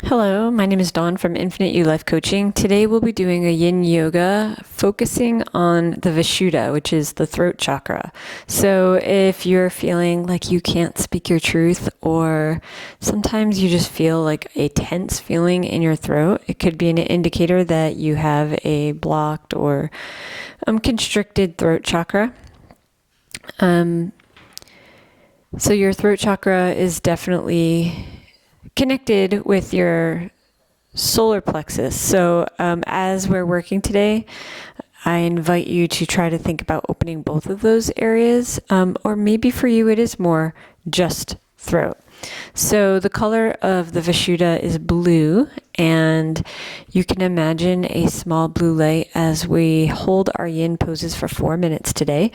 Hello, my name is Dawn from Infinite You Life Coaching. Today we'll be doing a yin yoga focusing on the Vishuddha, which is the throat chakra. So if you're feeling like you can't speak your truth, or sometimes you just feel like a tense feeling in your throat, it could be an indicator that you have a blocked or constricted throat chakra. So your throat chakra is definitely connected with your solar plexus. So as we're working today, I invite you to try to think about opening both of those areas, or maybe for you it is more just throat. So the color of the Vishuddha is blue, and you can imagine a small blue light as we hold our yin poses for 4 minutes today.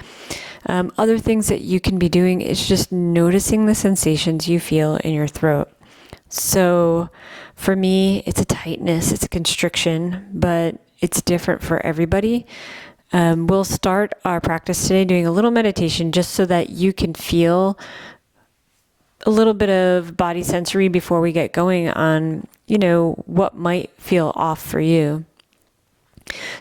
Other things that you can be doing is just noticing the sensations you feel in your throat. So for me, it's a tightness, it's a constriction, but it's different for everybody. We'll start our practice today doing a little meditation just so that you can feel a little bit of body sensory before we get going on, what might feel off for you.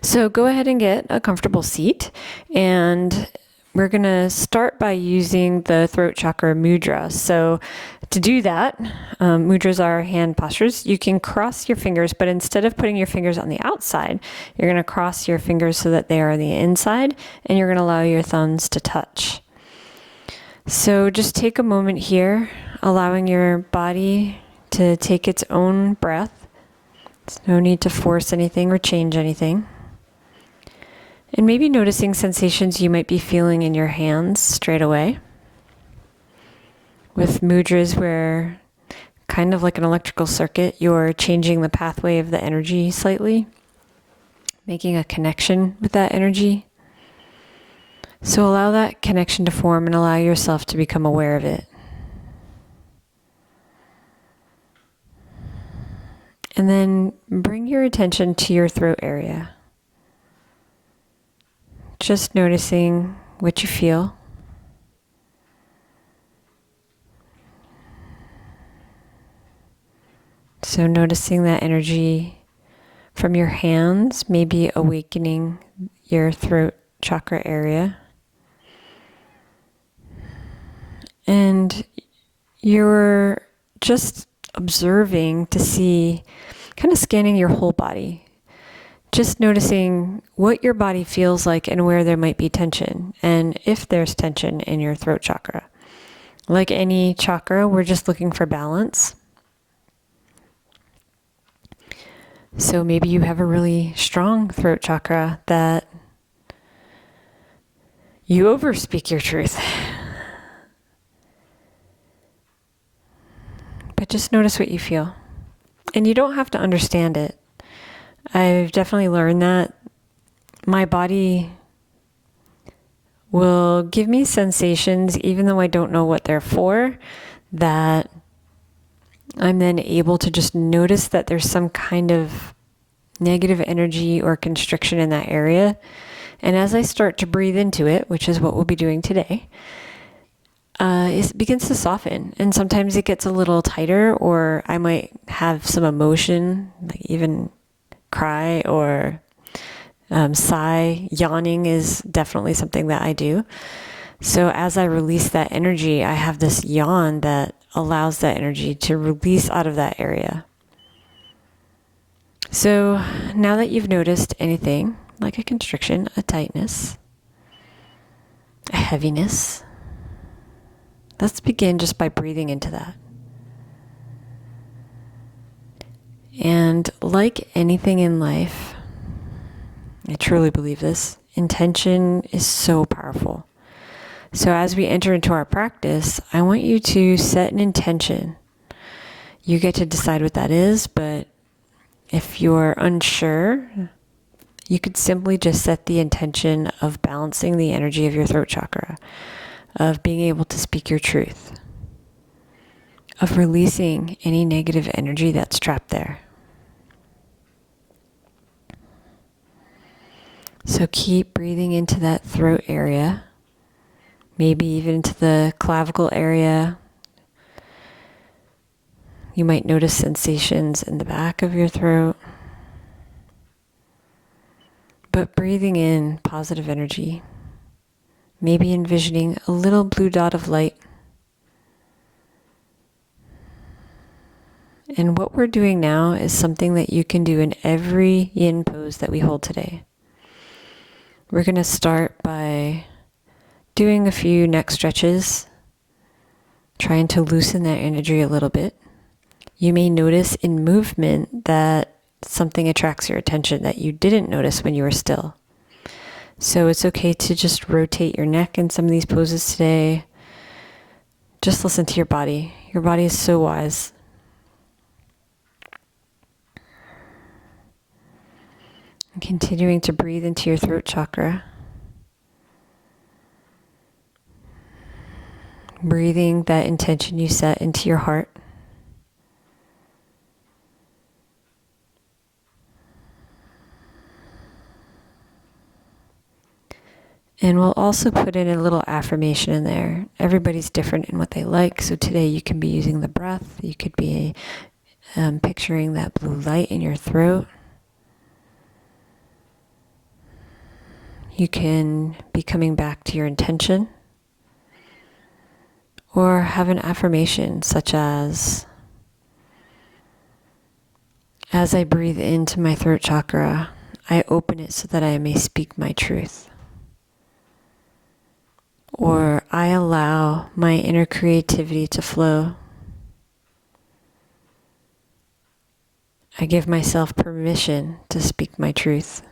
So go ahead and get a comfortable seat, and we're going to start by using the throat chakra mudra. So to do that, mudras are hand postures. You can cross your fingers, but instead of putting your fingers on the outside, you're going to cross your fingers so that they are on the inside, and you're going to allow your thumbs to touch. So just take a moment here, allowing your body to take its own breath. There's no need to force anything or change anything. And maybe noticing sensations you might be feeling in your hands straight away. With mudras where, kind of like an electrical circuit, you're changing the pathway of the energy slightly, making a connection with that energy. So allow that connection to form and allow yourself to become aware of it. And then bring your attention to your throat area. Just noticing what you feel. So noticing that energy from your hands, maybe awakening your throat chakra area. And you're just observing to see, kind of scanning your whole body. Just noticing what your body feels like and where there might be tension, and if there's tension in your throat chakra. Like any chakra, we're just looking for balance. So maybe you have a really strong throat chakra that you overspeak your truth. But just notice what you feel. And you don't have to understand it. I've definitely learned that my body will give me sensations, even though I don't know what they're for, that I'm then able to just notice that there's some kind of negative energy or constriction in that area. And as I start to breathe into it, which is what we'll be doing today, it begins to soften. And sometimes it gets a little tighter, or I might have some emotion, like even cry or sigh. Yawning is definitely something that I do. So as I release that energy, I have this yawn that allows that energy to release out of that area. So now that you've noticed anything like a constriction, a tightness, a heaviness, let's begin just by breathing into that. And like anything in life, I truly believe this, intention is so powerful. So as we enter into our practice, I want you to set an intention. You get to decide what that is, but if you're unsure, you could simply just set the intention of balancing the energy of your throat chakra, of being able to speak your truth, of releasing any negative energy that's trapped there. So keep breathing into that throat area, maybe even into the clavicle area, You might notice sensations in the back of your throat. But breathing in positive energy, maybe envisioning a little blue dot of light. And what we're doing now is something that you can do in every yin pose that we hold today. We're going to start by doing a few neck stretches, trying to loosen that energy a little bit. You may notice in movement that something attracts your attention that you didn't notice when you were still. So it's okay to just rotate your neck in some of these poses today. Just listen to your body. Your body is so wise. And continuing to breathe into your throat chakra. Breathing that intention you set into your heart. And we'll also put in a little affirmation in there. Everybody's different in what they like. So today you can be using the breath. You could be picturing that blue light in your throat. You can be coming back to your intention. Or have an affirmation such as I breathe into my throat chakra, I open it so that I may speak my truth. Or I allow my inner creativity to flow. I give myself permission to speak my truth.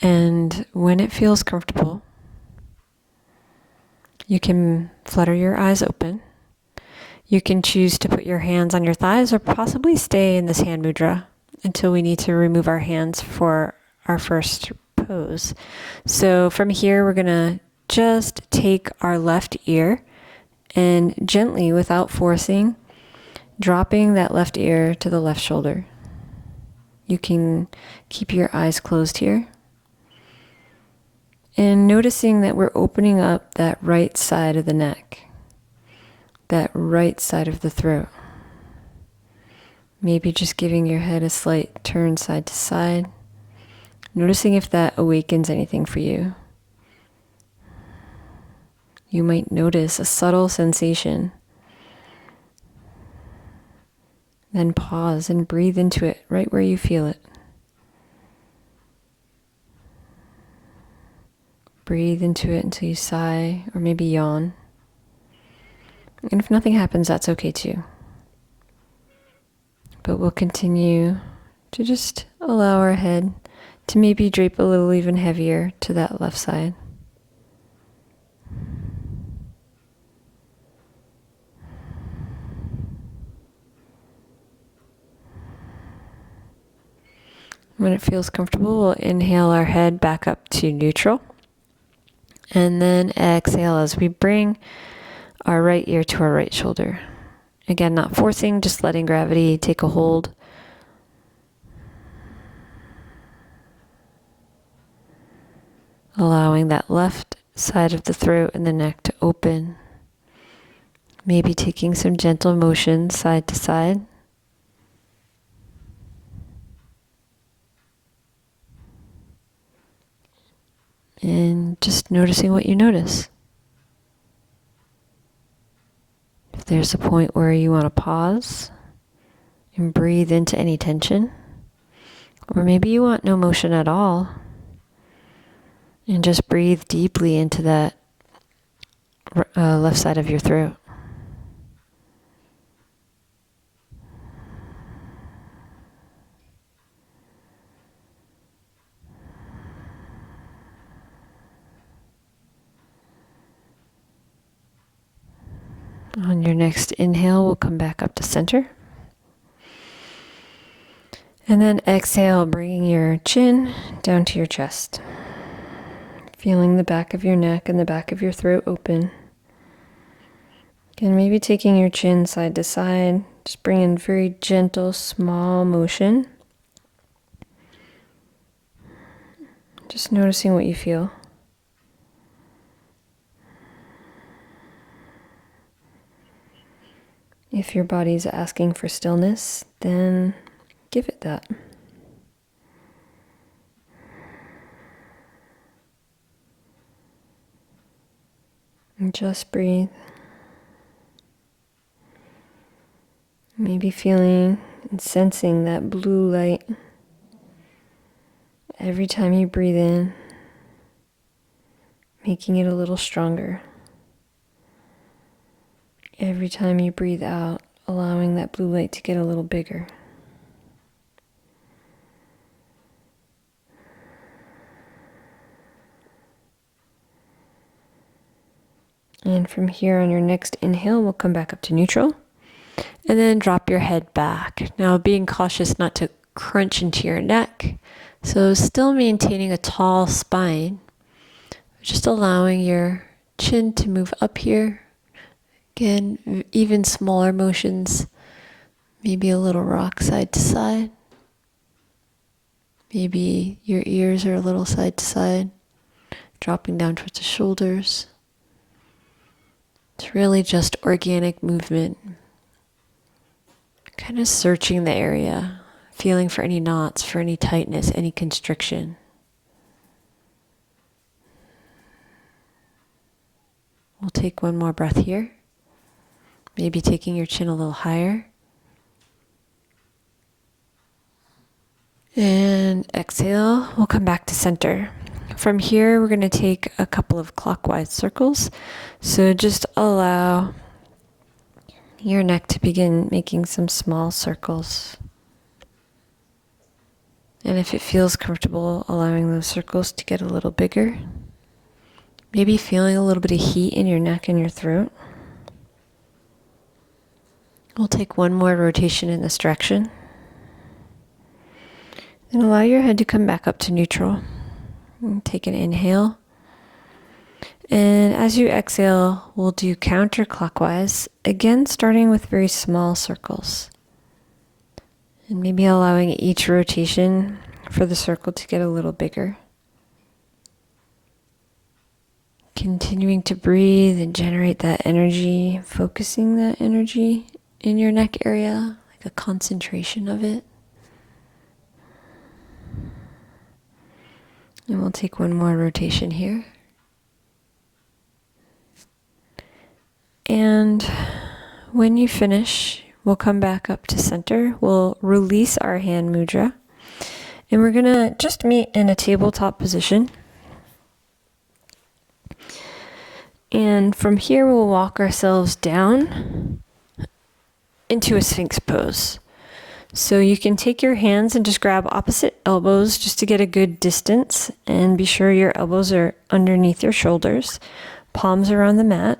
And when it feels comfortable, you can flutter your eyes open. You can choose to put your hands on your thighs or possibly stay in this hand mudra until we need to remove our hands for our first pose. So from here, we're going to just take our left ear and gently, without forcing, dropping that left ear to the left shoulder. You can keep your eyes closed here. And noticing that we're opening up that right side of the neck, that right side of the throat. Maybe just giving your head a slight turn side to side. Noticing if that awakens anything for you. You might notice a subtle sensation. Then pause and breathe into it right where you feel it. Breathe into it until you sigh or maybe yawn. And if nothing happens, that's okay too. But we'll continue to just allow our head to maybe drape a little even heavier to that left side. When it feels comfortable, we'll inhale our head back up to neutral. And then exhale as we bring our right ear to our right shoulder. Again, not forcing, just letting gravity take a hold. Allowing that left side of the throat and the neck to open. Maybe taking some gentle motion side to side. And just noticing what you notice. If there's a point where you want to pause and breathe into any tension, or maybe you want no motion at all, and just breathe deeply into that left side of your throat. On your next inhale, we'll come back up to center. And then exhale, bringing your chin down to your chest. Feeling the back of your neck and the back of your throat open. Again, maybe taking your chin side to side. Just bring in very gentle, small motion. Just noticing what you feel. If your body's asking for stillness, then give it that. And just breathe. Maybe feeling and sensing that blue light every time you breathe in, making it a little stronger. Every time you breathe out, allowing that blue light to get a little bigger. And from here on your next inhale, we'll come back up to neutral. And then drop your head back. Now being cautious not to crunch into your neck. So still maintaining a tall spine. Just allowing your chin to move up here. Again, even smaller motions. Maybe a little rock side to side. Maybe your ears are a little side to side. Dropping down towards the shoulders. It's really just organic movement. Kind of searching the area, feeling for any knots, for any tightness, any constriction. We'll take one more breath here. Maybe taking your chin a little higher. And exhale, we'll come back to center. From here, we're going to take a couple of clockwise circles. So just allow your neck to begin making some small circles. And if it feels comfortable, allowing those circles to get a little bigger. Maybe feeling a little bit of heat in your neck and your throat. We'll take one more rotation in this direction. And allow your head to come back up to neutral. And take an inhale. And as you exhale, we'll do counterclockwise, again starting with very small circles. And maybe allowing each rotation for the circle to get a little bigger. Continuing to breathe and generate that energy, focusing that energy in your neck area, like a concentration of it. And we'll take one more rotation here. And when you finish, we'll come back up to center. We'll release our hand mudra. And we're going to just meet in a tabletop position. And from here, we'll walk ourselves down into a Sphinx pose. So you can take your hands and just grab opposite elbows just to get a good distance. And be sure your elbows are underneath your shoulders. Palms are on the mat.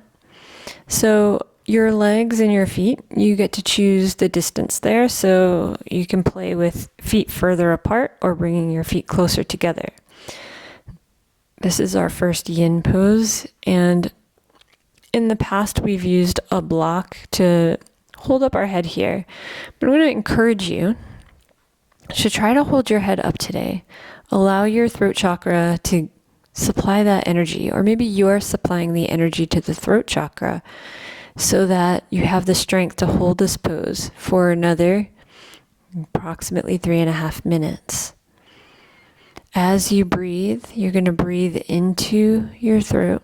So your legs and your feet, you get to choose the distance there. So you can play with feet further apart or bringing your feet closer together. This is our first yin pose. And in the past, we've used a block to hold up our head here. But I'm going to encourage you to try to hold your head up today. Allow your throat chakra to supply that energy, or maybe you're supplying the energy to the throat chakra so that you have the strength to hold this pose for another approximately 3.5 minutes. As you breathe, you're going to breathe into your throat.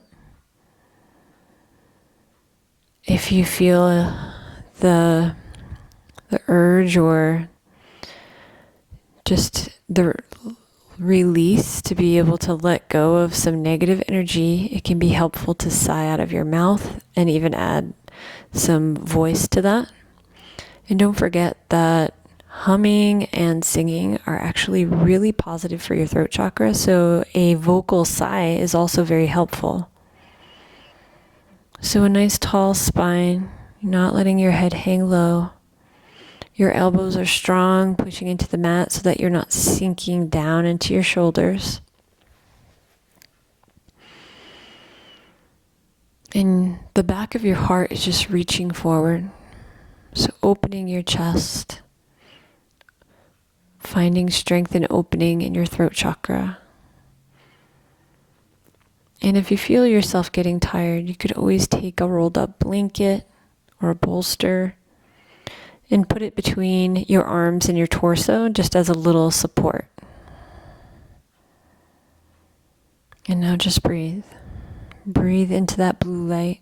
If you feel the urge or just the release to be able to let go of some negative energy, it can be helpful to sigh out of your mouth and even add some voice to that. And don't forget that humming and singing are actually really positive for your throat chakra, so a vocal sigh is also very helpful. So a nice tall spine, not letting your head hang low. Your elbows are strong, pushing into the mat so that you're not sinking down into your shoulders. And the back of your heart is just reaching forward. So opening your chest, finding strength and opening in your throat chakra. And if you feel yourself getting tired, you could always take a rolled up blanket or a bolster and put it between your arms and your torso just as a little support. And now just breathe. Breathe into that blue light.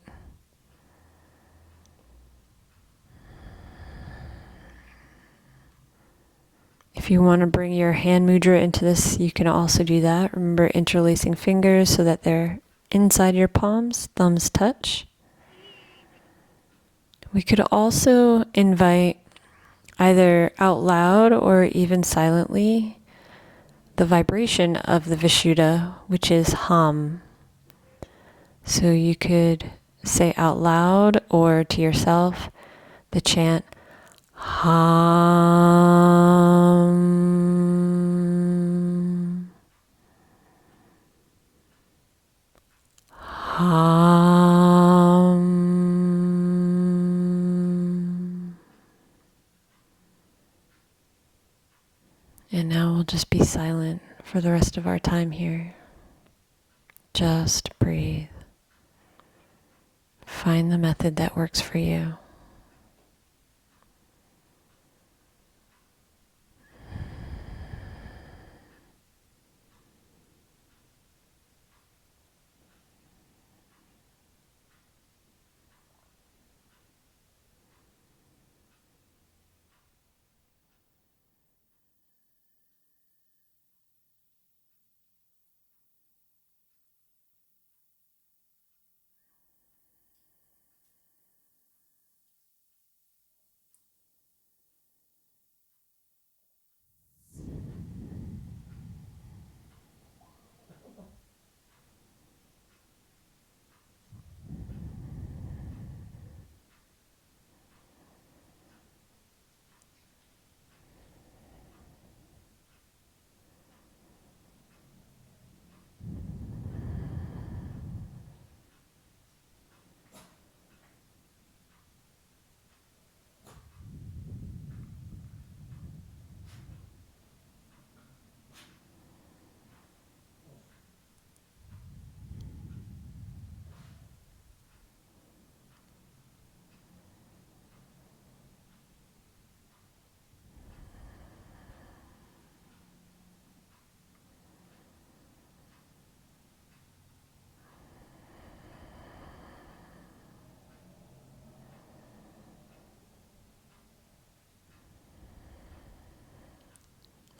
If you want to bring your hand mudra into this, you can also do that. Remember interlacing fingers so that they're inside your palms, thumbs touch. We could also invite, either out loud or even silently, the vibration of the Vishuddha, which is hum. So you could say out loud or to yourself the chant hum, hum. And now we'll just be silent for the rest of our time here. Just breathe. Find the method that works for you.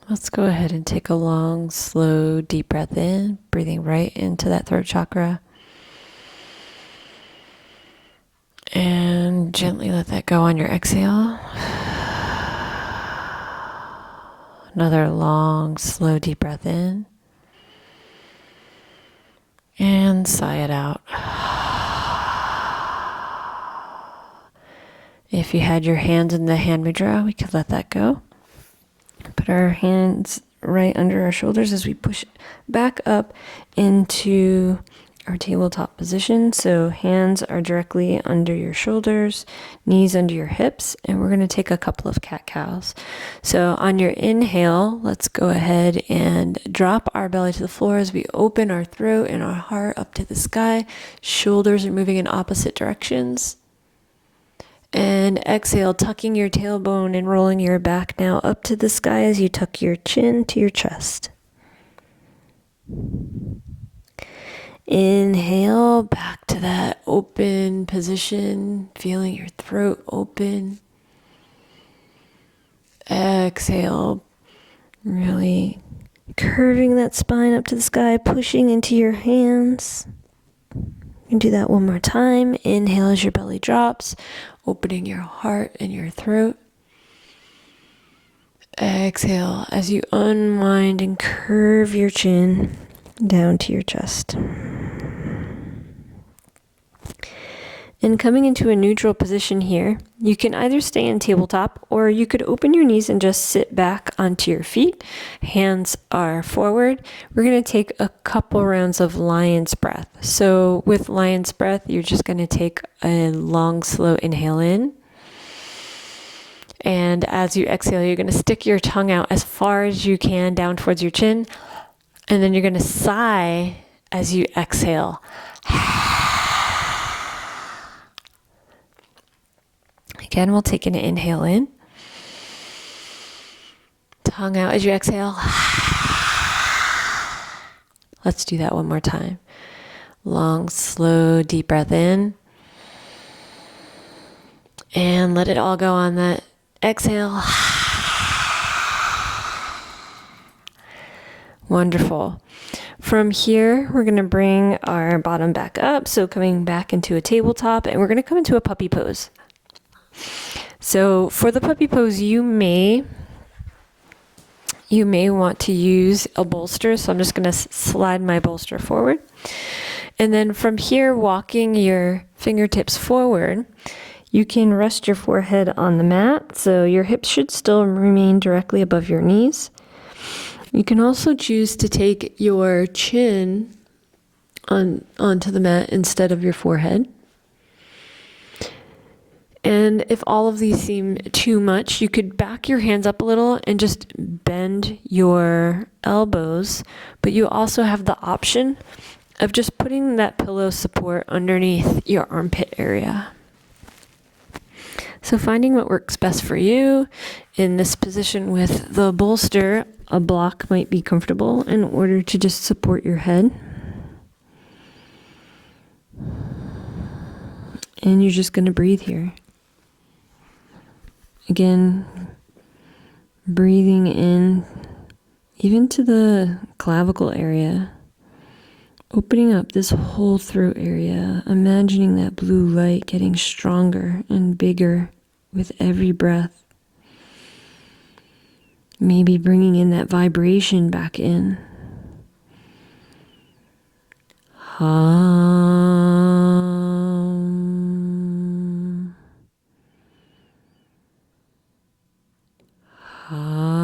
Let's go ahead and take a long, slow, deep breath in, breathing right into that throat chakra. And gently let that go on your exhale. Another long, slow, deep breath in. And sigh it out. If you had your hands in the hand mudra, we could let that go. Put our hands right under our shoulders as we push back up into our tabletop position. So hands are directly under your shoulders, knees under your hips, and we're going to take a couple of cat-cows. So on your inhale, let's go ahead and drop our belly to the floor as we open our throat and our heart up to the sky. Shoulders are moving in opposite directions. And exhale, tucking your tailbone and rolling your back now up to the sky as you tuck your chin to your chest. Inhale, back to that open position, feeling your throat open. Exhale, really curving that spine up to the sky, pushing into your hands. You can do that one more time. Inhale as your belly drops, opening your heart and your throat. Exhale as you unwind and curve your chin down to your chest. And coming into a neutral position here, you can either stay in tabletop or you could open your knees and just sit back onto your feet. Hands are forward. We're going to take a couple rounds of lion's breath. So with lion's breath, you're just going to take a long, slow inhale in. And as you exhale, you're going to stick your tongue out as far as you can down towards your chin. And then you're going to sigh as you exhale. Again, we'll take an inhale in. Tongue out as you exhale. Let's do that one more time. Long, slow, deep breath in. And let it all go on that exhale. Wonderful. From here, we're going to bring our bottom back up. So coming back into a tabletop, and we're going to come into a puppy pose. So for the puppy pose, you may want to use a bolster. So I'm just going to slide my bolster forward. And then from here, walking your fingertips forward, you can rest your forehead on the mat. So your hips should still remain directly above your knees. You can also choose to take your chin onto the mat instead of your forehead. And if all of these seem too much, you could back your hands up a little and just bend your elbows. But you also have the option of just putting that pillow support underneath your armpit area. So finding what works best for you. In this position with the bolster, a block might be comfortable in order to just support your head. And you're just going to breathe here. Again, breathing in even to the clavicle area, opening up this whole throat area, imagining that blue light getting stronger and bigger with every breath. Maybe bringing in that vibration back in. Hum. Hum.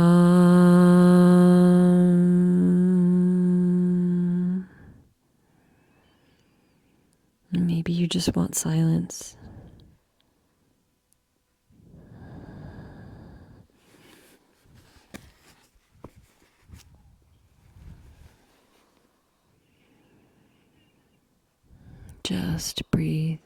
Maybe you just want silence. Just breathe.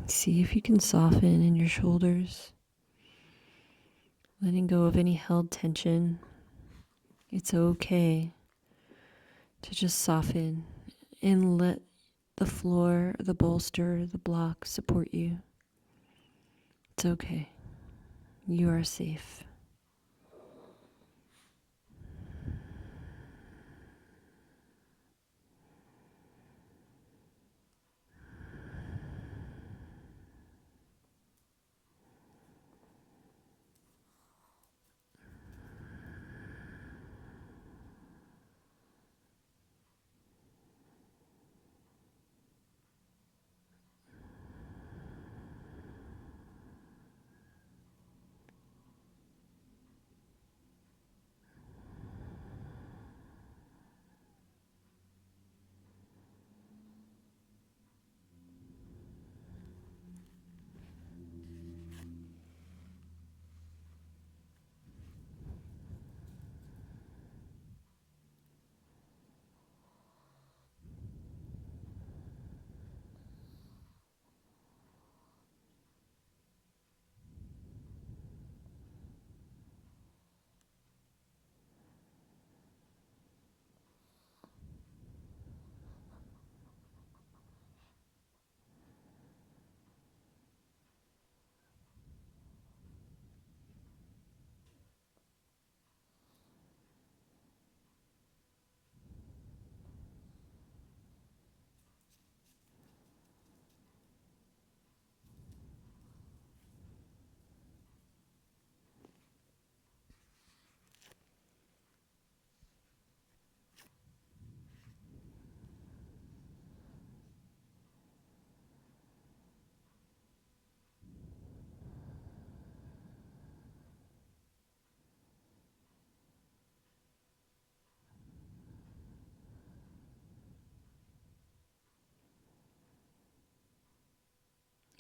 See if you can soften in your shoulders, letting go of any held tension. It's okay to just soften and let the floor, the bolster, the block support you. It's okay. You are safe.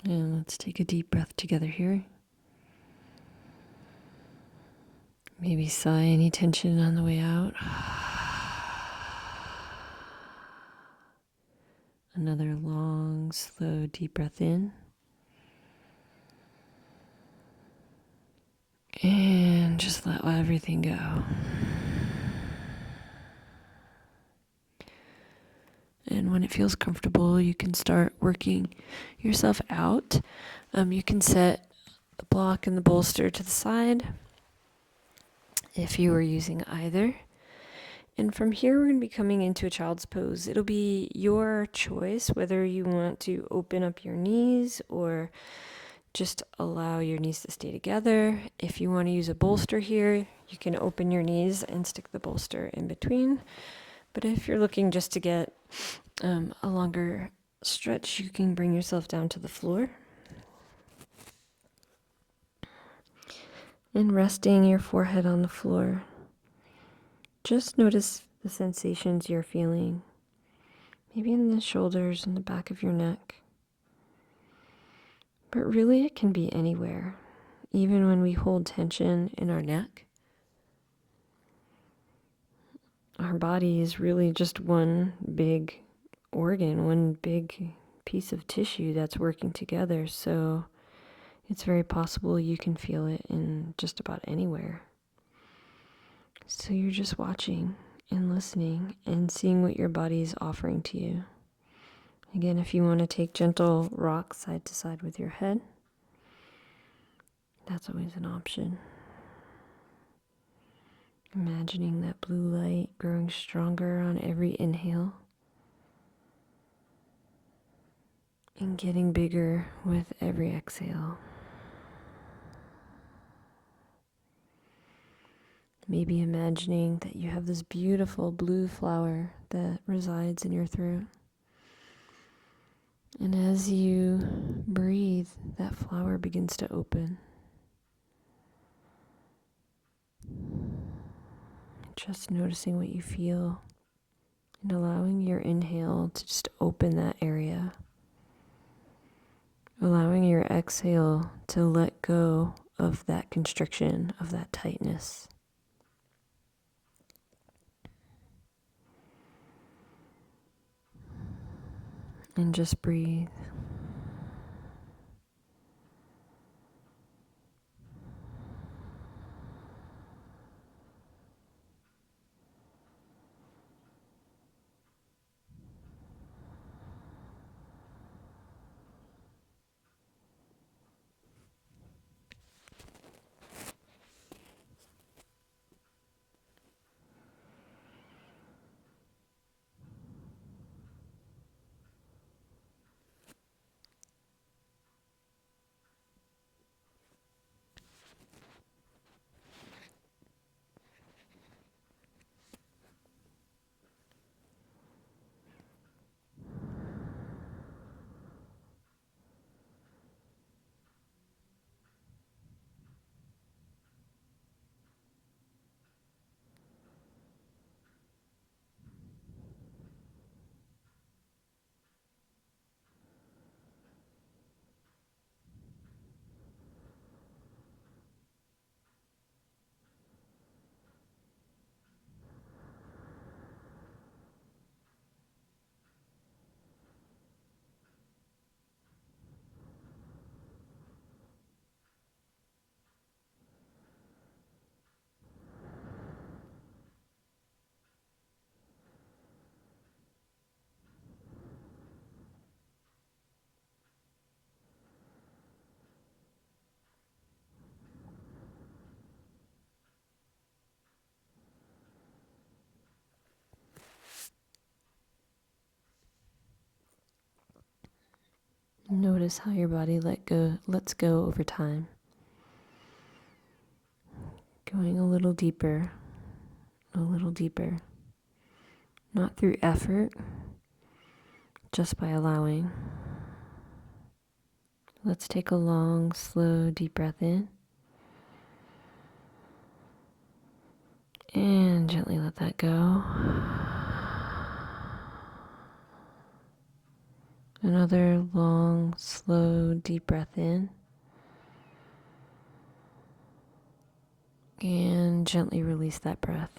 And let's take a deep breath together here. Maybe sigh any tension on the way out. Another long, slow, deep breath in. And just let everything go. And when it feels comfortable, you can start working yourself out. You can set the block and the bolster to the side if you are using either. And from here, we're going to be coming into a child's pose. It'll be your choice whether you want to open up your knees or just allow your knees to stay together. If you want to use a bolster here, you can open your knees and stick the bolster in between. But if you're looking just to get a longer stretch, you can bring yourself down to the floor. And resting your forehead on the floor, just notice the sensations you're feeling. Maybe in the shoulders and the back of your neck. But really it can be anywhere, even when we hold tension in our neck. Our body is really just one big organ, one big piece of tissue that's working together. So it's very possible you can feel it in just about anywhere. So you're just watching and listening and seeing what your body is offering to you. Again, if you want to take gentle rock side to side with your head, that's always an option. Imagining that blue light growing stronger on every inhale and getting bigger with every exhale. Maybe imagining that you have this beautiful blue flower that resides in your throat. And as you breathe, that flower begins to open. Just noticing what you feel and allowing your inhale to just open that area. Allowing your exhale to let go of that constriction, of that tightness. And just breathe. Notice how your body lets go over time. Going a little deeper, not through effort, just by allowing. Let's take a long, slow, deep breath in. And gently let that go. Another long, slow, deep breath in. And gently release that breath.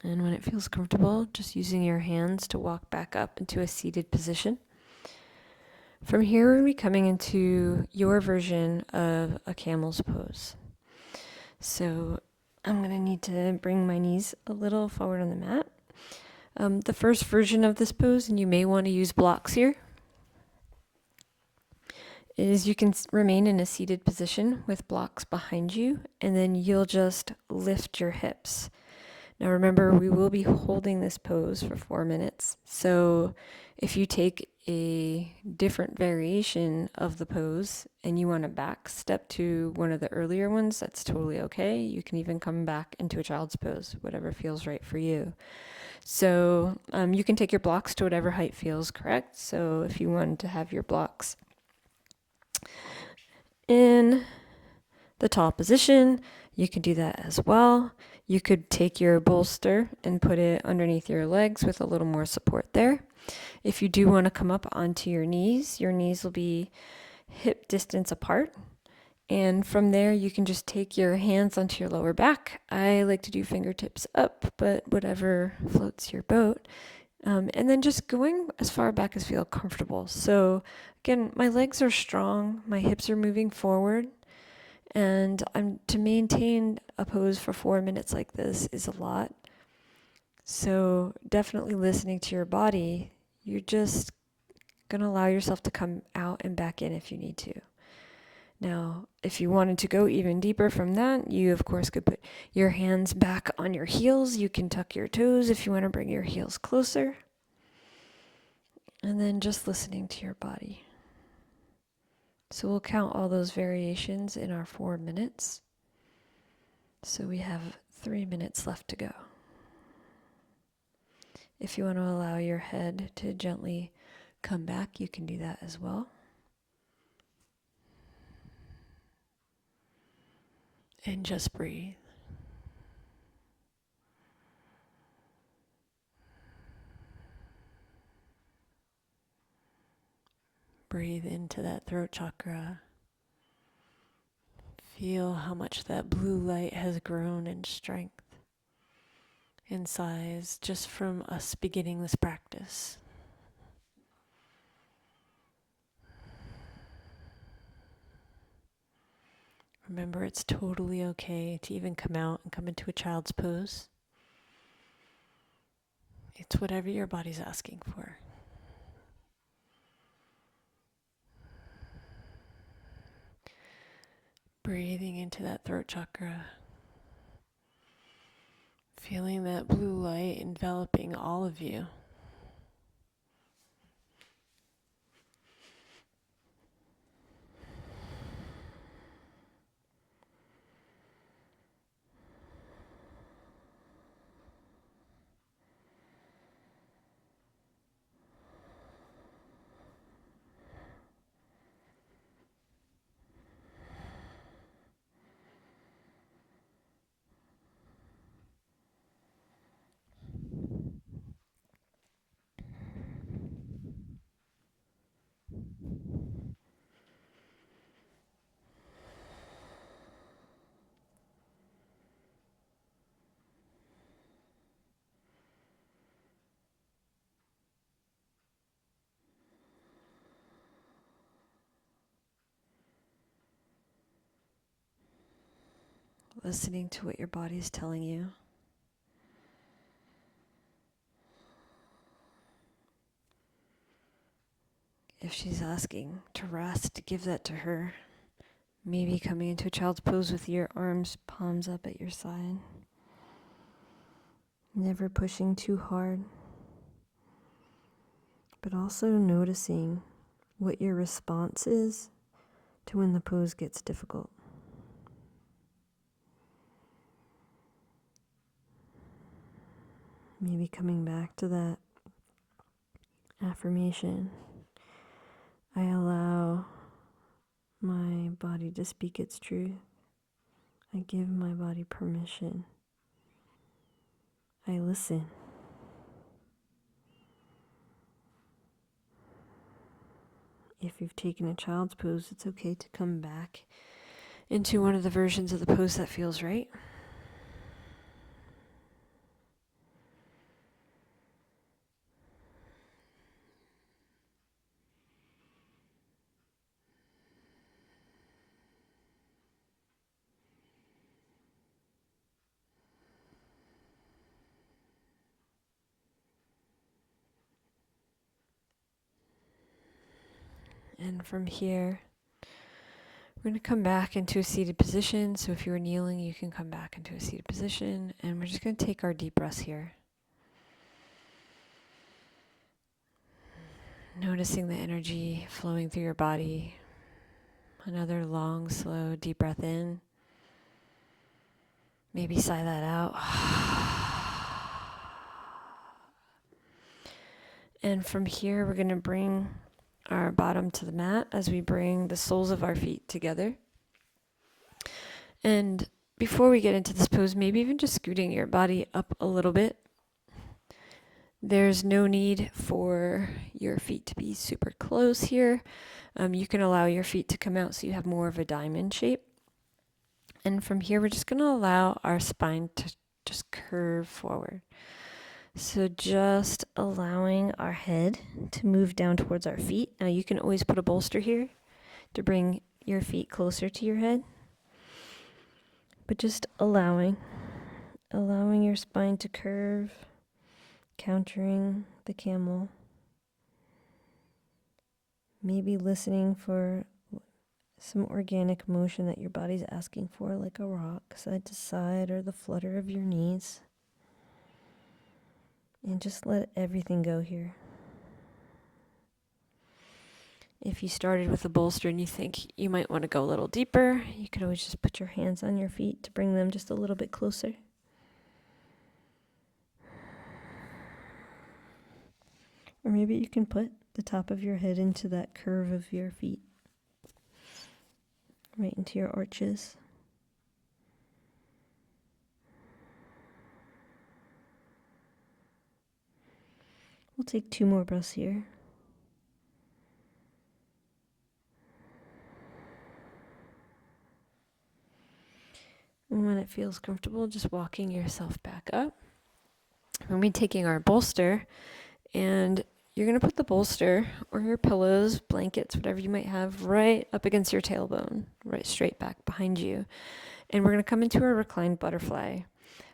And when it feels comfortable, just using your hands to walk back up into a seated position. From here, we're going to be coming into your version of a camel's pose. So I'm going to need to bring my knees a little forward on the mat. The first version of this pose, and you may want to use blocks here, is you can remain in a seated position with blocks behind you, and then you'll just lift your hips. Now remember, we will be holding this pose for 4 minutes. So if you take a different variation of the pose and you want to back step to one of the earlier ones, that's totally okay. You can even come back into a child's pose, whatever feels right for you. So you can take your blocks to whatever height feels correct. So if you wanted to have your blocks in the tall position, you could do that as well. You could take your bolster and put it underneath your legs with a little more support there. If you do want to come up onto your knees will be hip distance apart. And from there, you can just take your hands onto your lower back. I like to do fingertips up, but whatever floats your boat. And then just going as far back as feel comfortable. So again, my legs are strong, my hips are moving forward. And to maintain a pose for 4 minutes like this is a lot. So definitely listening to your body, you're just going to allow yourself to come out and back in if you need to. Now, if you wanted to go even deeper from that, you of course could put your hands back on your heels. You can tuck your toes if you want to bring your heels closer. And then just listening to your body. So we'll count all those variations in our 4 minutes. So we have 3 minutes left to go. If you want to allow your head to gently come back, you can do that as well. And just breathe. Breathe into that throat chakra. Feel how much that blue light has grown in strength and size just from us beginning this practice. Remember, it's totally okay to even come out and come into a child's pose. It's whatever your body's asking for. Breathing into that throat chakra. Feeling that blue light enveloping all of you. Listening to what your body's telling you. If she's asking to rest, give that to her. Maybe coming into a child's pose with your arms, palms up at your side. Never pushing too hard. But also noticing what your response is to when the pose gets difficult. Maybe coming back to that affirmation. I allow my body to speak its truth. I give my body permission. I listen. If you've taken a child's pose, it's okay to come back into one of the versions of the pose that feels right. And from here, we're going to come back into a seated position. So if you're kneeling, you can come back into a seated position. And we're just going to take our deep breaths here. Noticing the energy flowing through your body. Another long, slow, deep breath in. Maybe sigh that out. And from here, we're going to bring our bottom to the mat as we bring the soles of our feet together. And before we get into this pose, maybe even just scooting your body up a little bit. There's no need for your feet to be super close here. You can allow your feet to come out so you have more of a diamond shape. And from here, we're just going to allow our spine to just curve forward. So just allowing our head to move down towards our feet. Now you can always put a bolster here to bring your feet closer to your head. But just allowing your spine to curve, countering the camel. Maybe listening for some organic motion that your body's asking for, like a rock side to side or the flutter of your knees. And just let everything go here. If you started with a bolster and you think you might want to go a little deeper, you could always just put your hands on your feet to bring them just a little bit closer. Or maybe you can put the top of your head into that curve of your feet, right into your arches. We'll take 2 more breaths here. And when it feels comfortable, just walking yourself back up. We're going to be taking our bolster, and you're going to put the bolster or your pillows, blankets, whatever you might have, right up against your tailbone, right straight back behind you. And we're going to come into a reclined butterfly.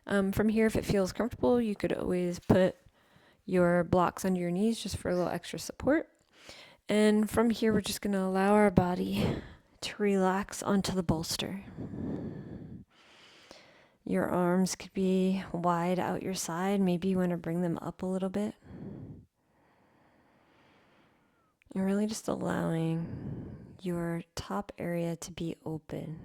From here, if it feels comfortable, you could always put your blocks under your knees just for a little extra support. And from here, we're just going to allow our body to relax onto the bolster. Your arms could be wide out your side. Maybe you want to bring them up a little bit. You're really just allowing your top area to be open.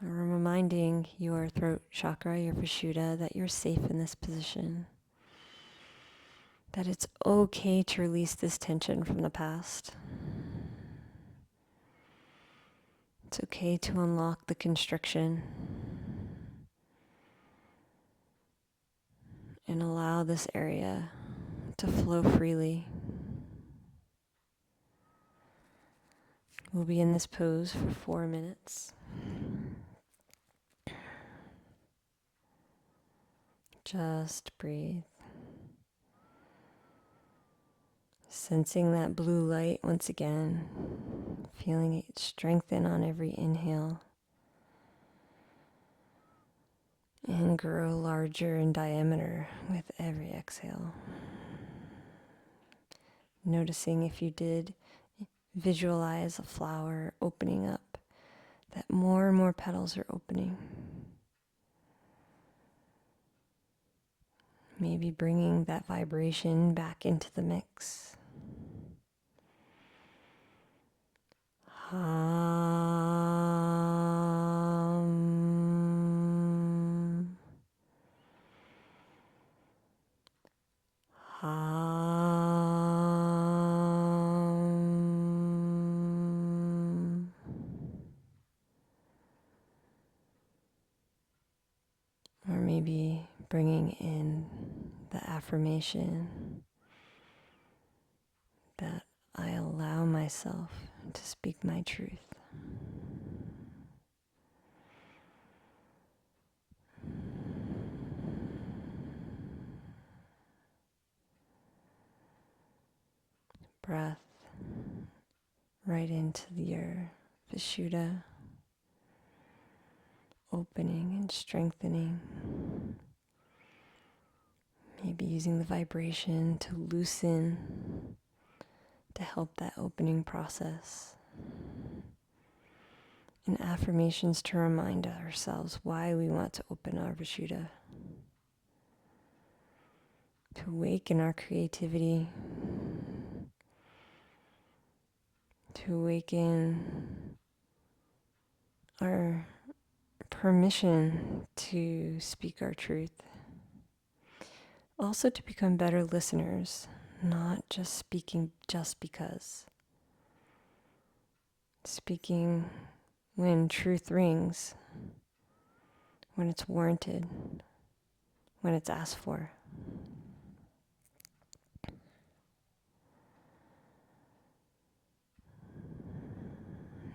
Reminding your throat chakra, your Vishuddha, that you're safe in this position. That it's okay to release this tension from the past. It's okay to unlock the constriction and allow this area to flow freely. We'll be in this pose for 4 minutes. Just breathe. Sensing that blue light once again, feeling it strengthen on every inhale and grow larger in diameter with every exhale. Noticing if you did visualize a flower opening up, that more and more petals are opening. Maybe bringing that vibration back into the mix. Hum. Hum. Or maybe bringing in the affirmation that I allow myself to speak my truth. Breath right into your Vishuddha, opening and strengthening. Maybe using the vibration to loosen, to help that opening process. And affirmations to remind ourselves why we want to open our Vishuddha. To awaken our creativity. To awaken our permission to speak our truth. Also to become better listeners, not just speaking just because. Speaking when truth rings, when it's warranted, when it's asked for.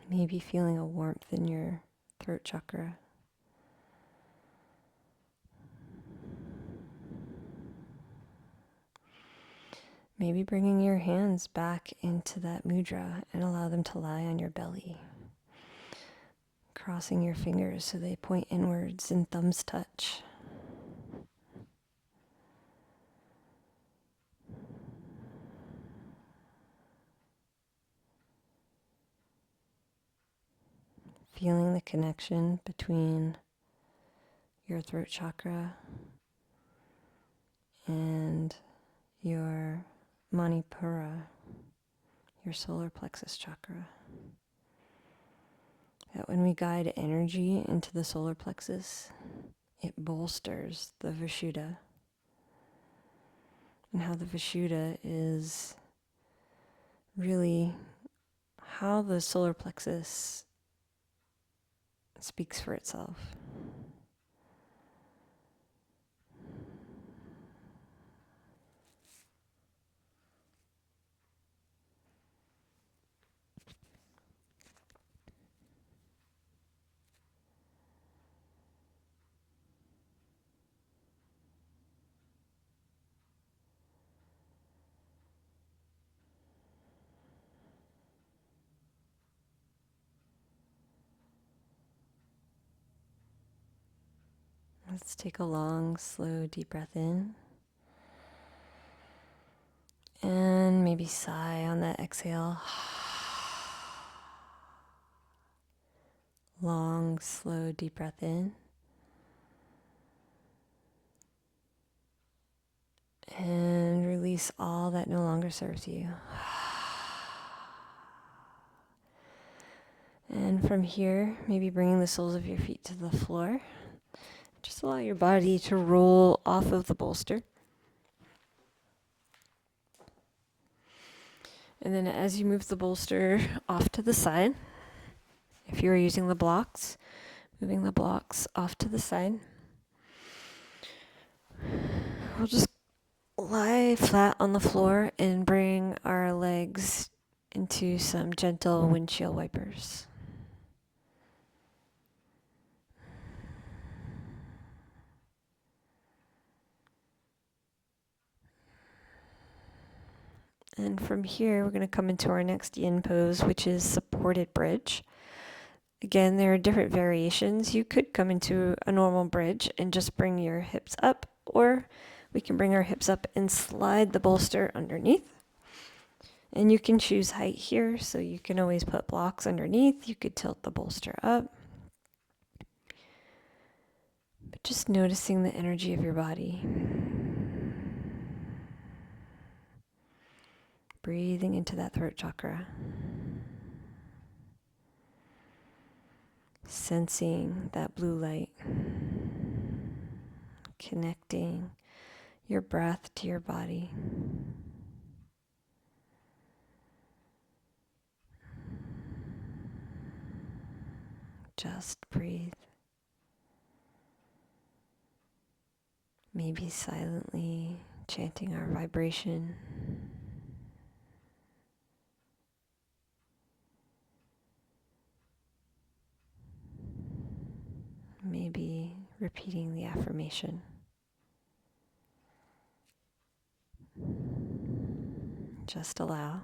Maybe feeling a warmth in your throat chakra. Maybe bringing your hands back into that mudra and allow them to lie on your belly. Crossing your fingers so they point inwards and thumbs touch. Feeling the connection between your throat chakra and your Manipura, your solar plexus chakra. That when we guide energy into the solar plexus, it bolsters the Vishuddha. And how the Vishuddha is really how the solar plexus speaks for itself. Let's take a long, slow, deep breath in. And maybe sigh on that exhale. Long, slow, deep breath in. And release all that no longer serves you. And from here, maybe bringing the soles of your feet to the floor. Just allow your body to roll off of the bolster. And then as you move the bolster off to the side, if you're using the blocks, moving the blocks off to the side, we'll just lie flat on the floor and bring our legs into some gentle windshield wipers. And from here, we're going to come into our next yin pose, which is supported bridge. Again, there are different variations. You could come into a normal bridge and just bring your hips up, or we can bring our hips up and slide the bolster underneath. And you can choose height here, so you can always put blocks underneath. You could tilt the bolster up. But just noticing the energy of your body. Breathing into that throat chakra. Sensing that blue light. Connecting your breath to your body. Just breathe. Maybe silently chanting our vibration. Maybe repeating the affirmation. Just allow.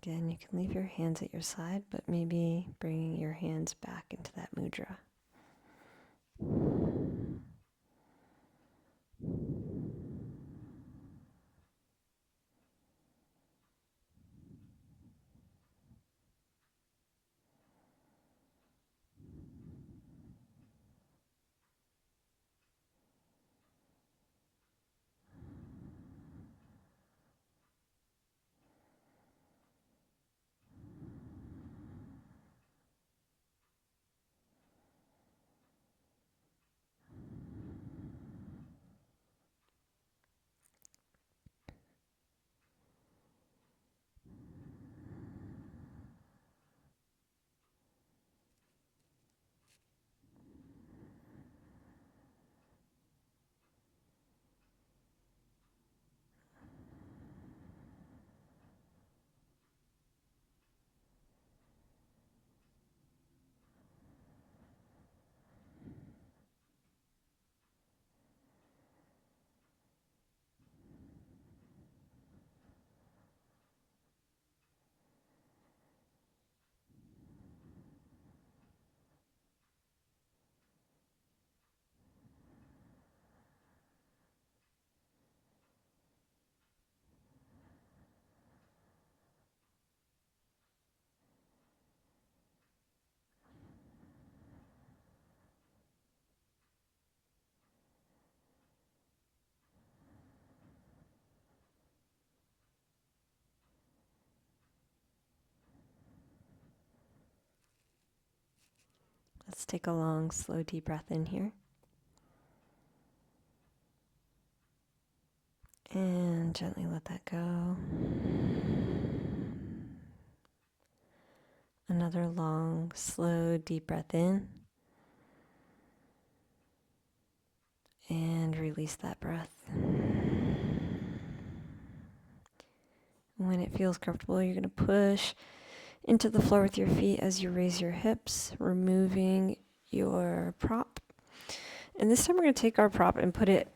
Again, you can leave your hands at your side, but maybe bringing your hands back into that mudra. Let's take a long, slow, deep breath in here. And gently let that go. Another long, slow, deep breath in. And release that breath. When it feels comfortable, you're going to push into the floor with your feet as you raise your hips, removing your prop. And this time we're going to take our prop and put it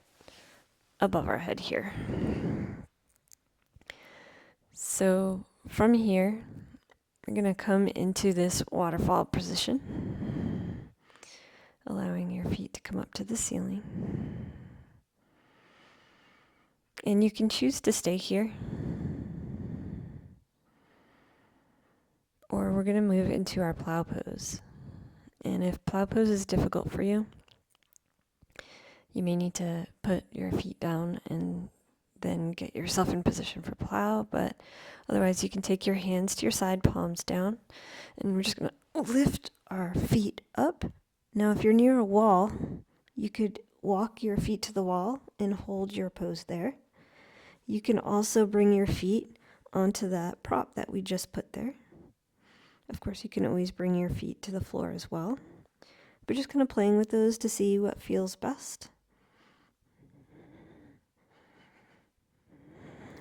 above our head here. So from here, we're going to come into this waterfall position, allowing your feet to come up to the ceiling. And you can choose to stay here, or we're going to move into our plow pose. And if plow pose is difficult for you, you may need to put your feet down and then get yourself in position for plow, but otherwise you can take your hands to your side, palms down, and we're just going to lift our feet up. Now, if you're near a wall, you could walk your feet to the wall and hold your pose there. You can also bring your feet onto that prop that we just put there. Of course, you can always bring your feet to the floor as well. We're just kind of playing with those to see what feels best.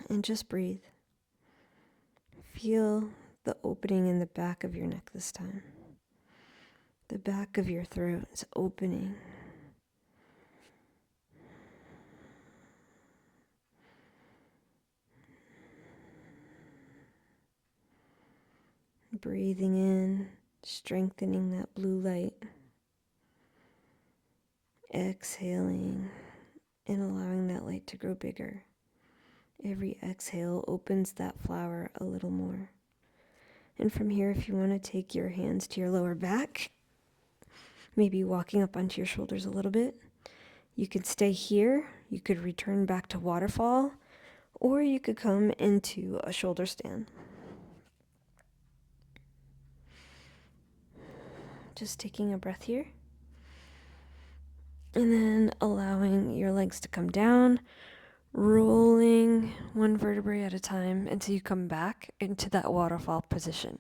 And just breathe. Feel the opening in the back of your neck this time. The back of your throat is opening. Breathing in, strengthening that blue light. Exhaling and allowing that light to grow bigger. Every exhale opens that flower a little more. And from here, if you want to take your hands to your lower back, maybe walking up onto your shoulders a little bit, you could stay here, you could return back to waterfall, or you could come into a shoulder stand. Just taking a breath here. And then allowing your legs to come down, rolling one vertebrae at a time until you come back into that waterfall position.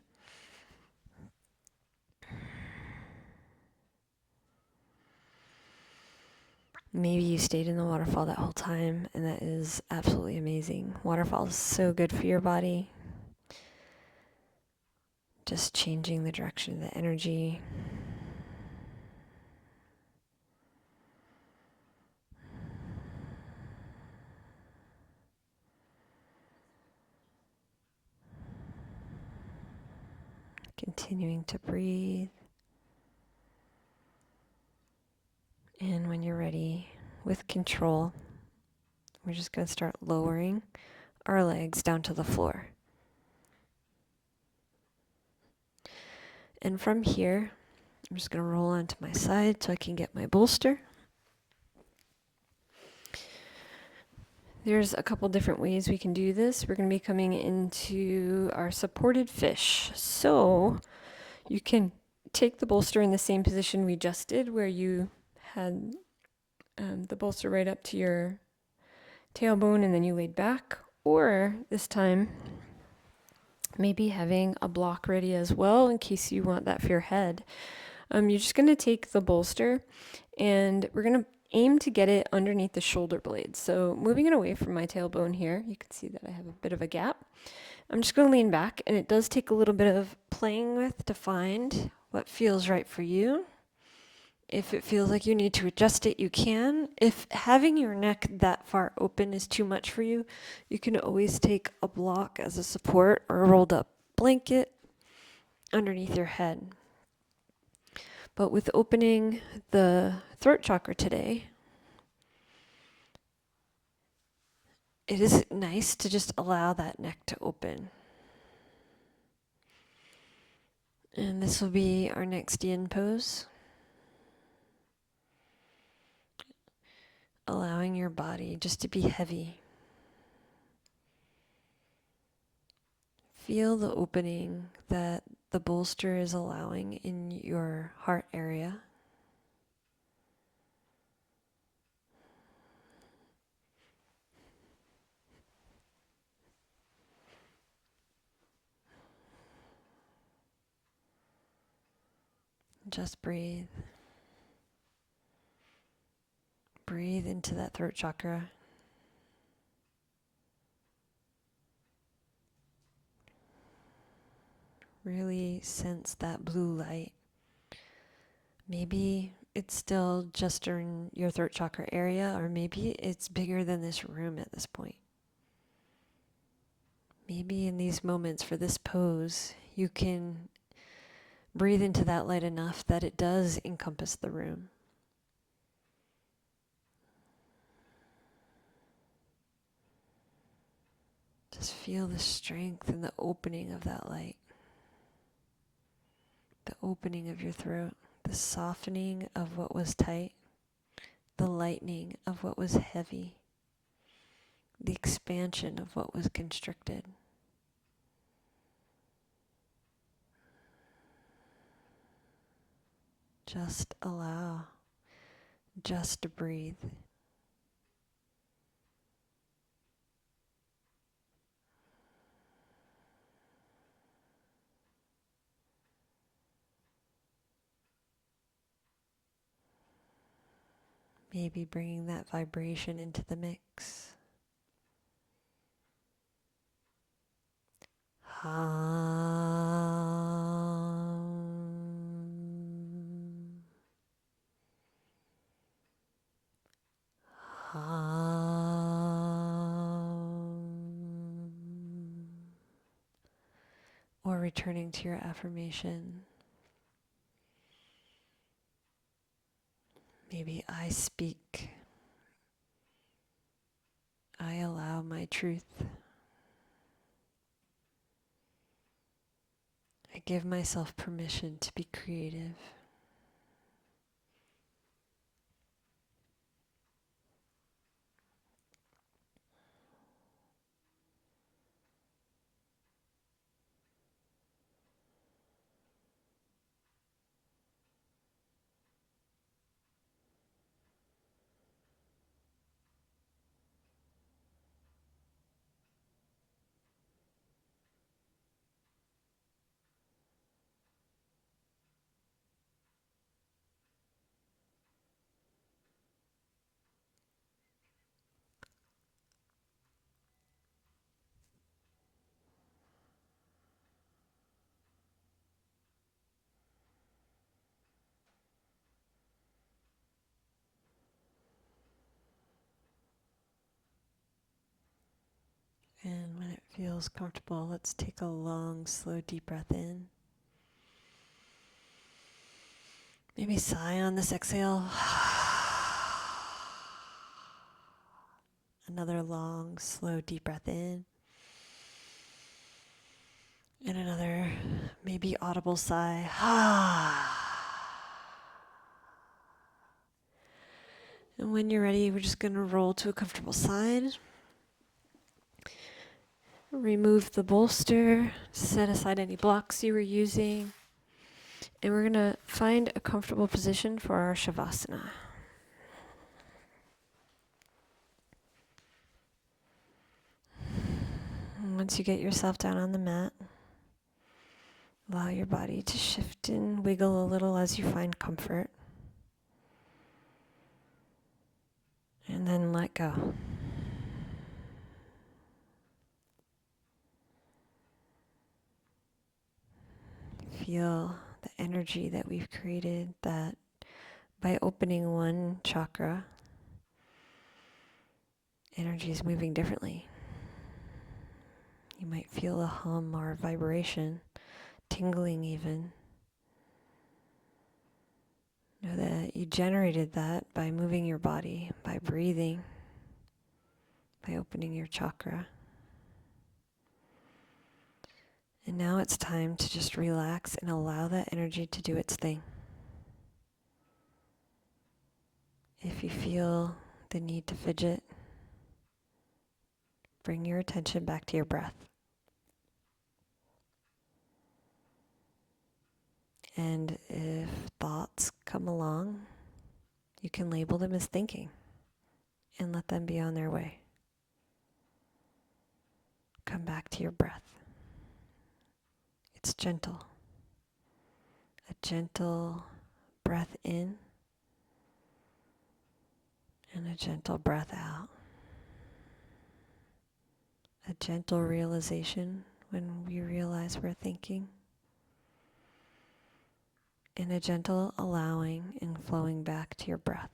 Maybe you stayed in the waterfall that whole time, and that is absolutely amazing. Waterfall is so good for your body. Just changing the direction of the energy. continuing to breathe. And when you're ready, with control, we're just going to start lowering our legs down to the floor. And from here, I'm just going to roll onto my side so I can get my bolster. There's a couple different ways we can do this. We're going to be coming into our supported fish. So you can take the bolster in the same position we just did, where you had the bolster right up to your tailbone and then you laid back. Or this time, maybe having a block ready as well in case you want that for your head. You're just going to take the bolster and we're going to aim to get it underneath the shoulder blades. So moving it away from my tailbone here, you can see that I have a bit of a gap. I'm just going to lean back, and it does take a little bit of playing with to find what feels right for you. If it feels like you need to adjust it, you can. If having your neck that far open is too much for you, you can always take a block as a support or a rolled up blanket underneath your head. But with opening the throat chakra today, it is nice to just allow that neck to open. And this will be our next yin pose. Allowing your body just to be heavy. Feel the opening that the bolster is allowing in your heart area. Just breathe. Breathe into that throat chakra. Really sense that blue light. Maybe it's still just in your throat chakra area, or maybe it's bigger than this room at this point. Maybe in these moments for this pose, you can breathe into that light enough that it does encompass the room. Just feel the strength and the opening of that light. The opening of your throat, the softening of what was tight, the lightening of what was heavy, the expansion of what was constricted. Just allow, just to breathe. Maybe bringing that vibration into the mix. Hum. Hum. Or returning to your affirmation. Maybe I speak. I allow my truth. I give myself permission to be creative. And when it feels comfortable, let's take a long, slow, deep breath in. Maybe sigh on this exhale. Another long, slow, deep breath in. And another maybe audible sigh. And when you're ready, we're just going to roll to a comfortable side. Remove the bolster, set aside any blocks you were using. And we're going to find a comfortable position for our Shavasana. Once you get yourself down on the mat, allow your body to shift and wiggle a little as you find comfort. And then let go. Feel the energy that we've created, that by opening one chakra, energy is moving differently. You might feel a hum or a vibration, tingling even. Know that you generated that by moving your body, by breathing, by opening your chakra. And now it's time to just relax and allow that energy to do its thing. If you feel the need to fidget, bring your attention back to your breath. And if thoughts come along, you can label them as thinking and let them be on their way. Come back to your breath. It's gentle. A gentle breath in and a gentle breath out. A gentle realization when we realize we're thinking. And a gentle allowing and flowing back to your breath.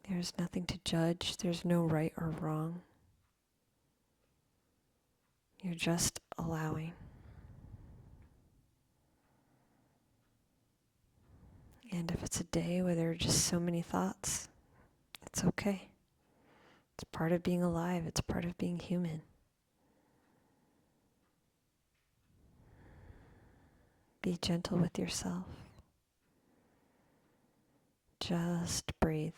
There's nothing to judge. There's no right or wrong. You're just allowing. And if it's a day where there are just so many thoughts, it's okay. It's part of being alive. It's part of being human. Be gentle with yourself. Just breathe.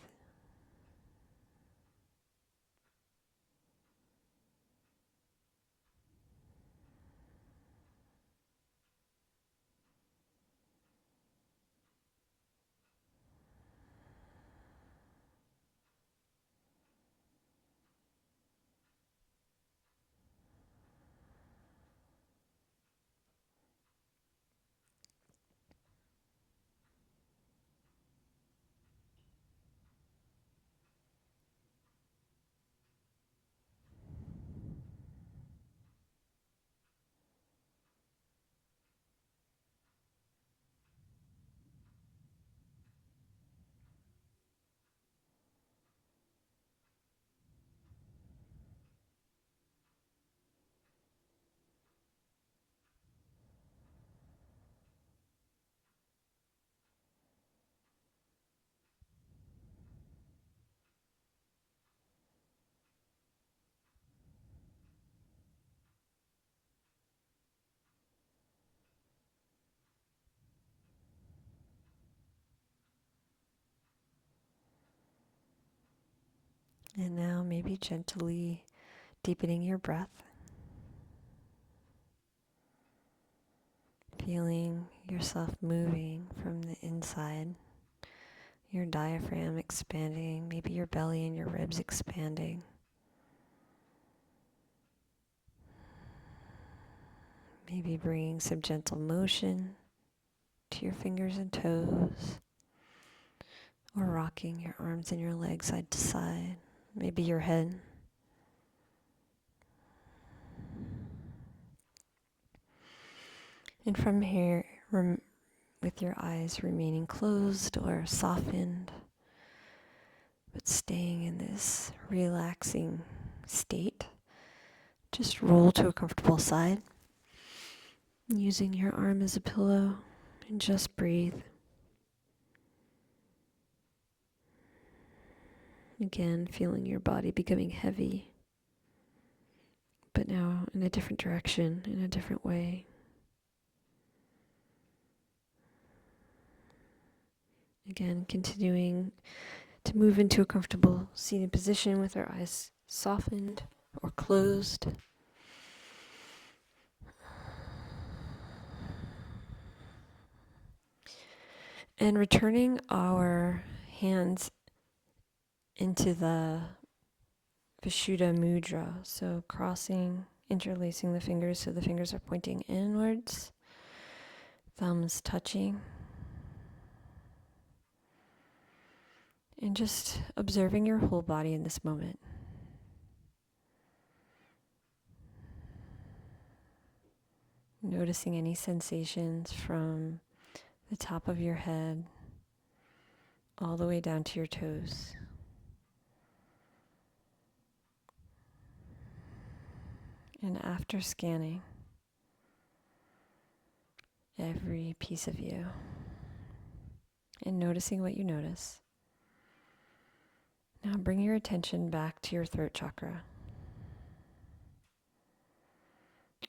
And now maybe gently deepening your breath. Feeling yourself moving from the inside. Your diaphragm expanding, maybe your belly and your ribs expanding. Maybe bringing some gentle motion to your fingers and toes. Or rocking your arms and your legs side to side. Maybe your head. And from here, with your eyes remaining closed or softened, but staying in this relaxing state, just roll to a comfortable side, using your arm as a pillow. And just breathe. Again, feeling your body becoming heavy, but now in a different direction, in a different way. Again, continuing to move into a comfortable seated position with our eyes softened or closed. And returning our hands into the Vishuddha mudra. So crossing, interlacing the fingers so the fingers are pointing inwards, thumbs touching. And just observing your whole body in this moment. Noticing any sensations from the top of your head all the way down to your toes. And after scanning every piece of you and noticing what you notice, now bring your attention back to your throat chakra.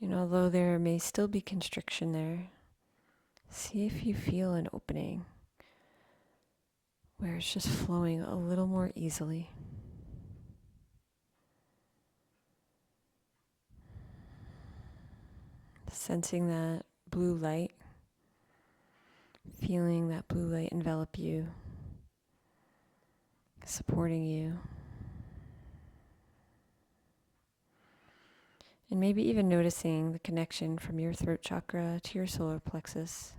And although there may still be constriction there, see if you feel an opening where it's just flowing a little more easily. Sensing that blue light, feeling that blue light envelop you, supporting you. And maybe even noticing the connection from your throat chakra to your solar plexus.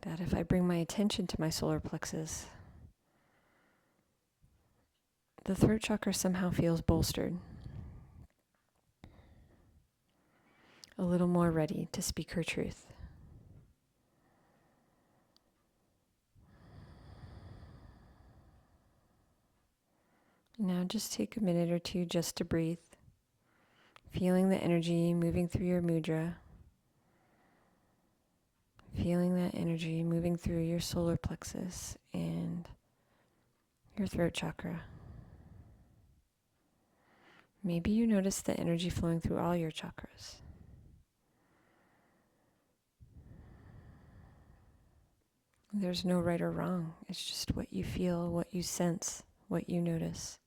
That if I bring my attention to my solar plexus, the throat chakra somehow feels bolstered, a little more ready to speak her truth. Now just take a minute or two just to breathe, feeling the energy moving through your mudra, feeling that energy moving through your solar plexus and your throat chakra. Maybe you notice the energy flowing through all your chakras. There's no right or wrong. It's just what you feel, what you sense, what you notice.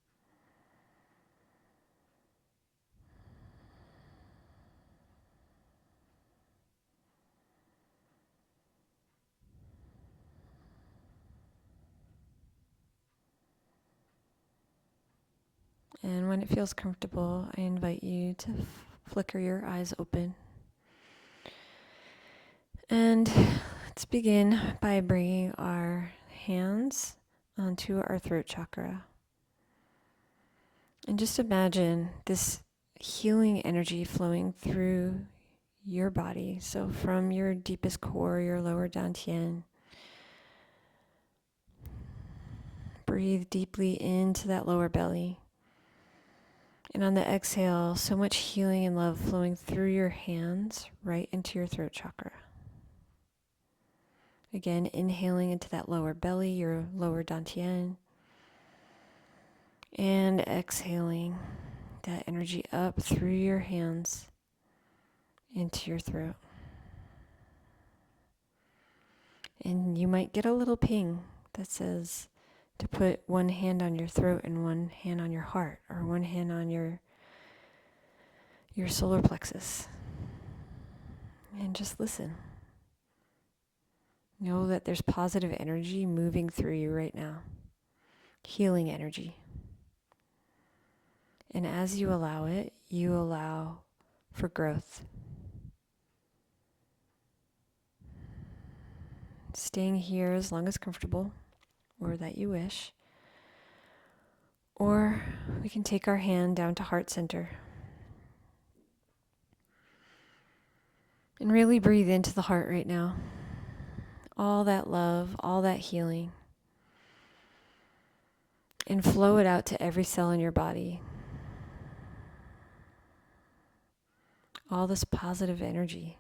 And when it feels comfortable, I invite you to flicker your eyes open. And let's begin by bringing our hands onto our throat chakra. And just imagine this healing energy flowing through your body. So from your deepest core, your lower dantian, breathe deeply into that lower belly. And on the exhale, so much healing and love flowing through your hands right into your throat chakra. Again, inhaling into that lower belly, your lower dantian. And exhaling that energy up through your hands into your throat. And you might get a little ping that says to put one hand on your throat and one hand on your heart, or one hand on your solar plexus. And just listen. Know that there's positive energy moving through you right now. Healing energy. And as you allow it, you allow for growth. Staying here as long as comfortable, or that you wish. Or we can take our hand down to heart center. And really breathe into the heart right now. All that love, all that healing. And flow it out to every cell in your body. all this positive energy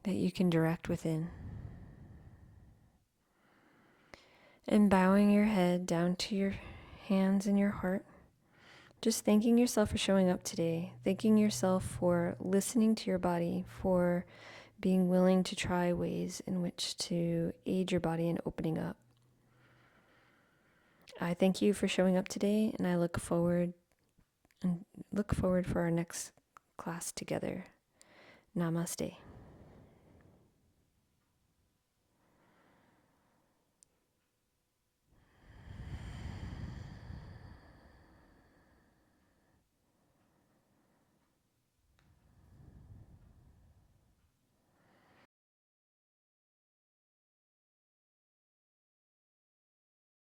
that you can direct within. And bowing your head down to your hands and your heart, just thanking yourself for showing up today, thanking yourself for listening to your body, for being willing to try ways in which to aid your body in opening up. I thank you for showing up today, and I look forward for our next class together. Namaste.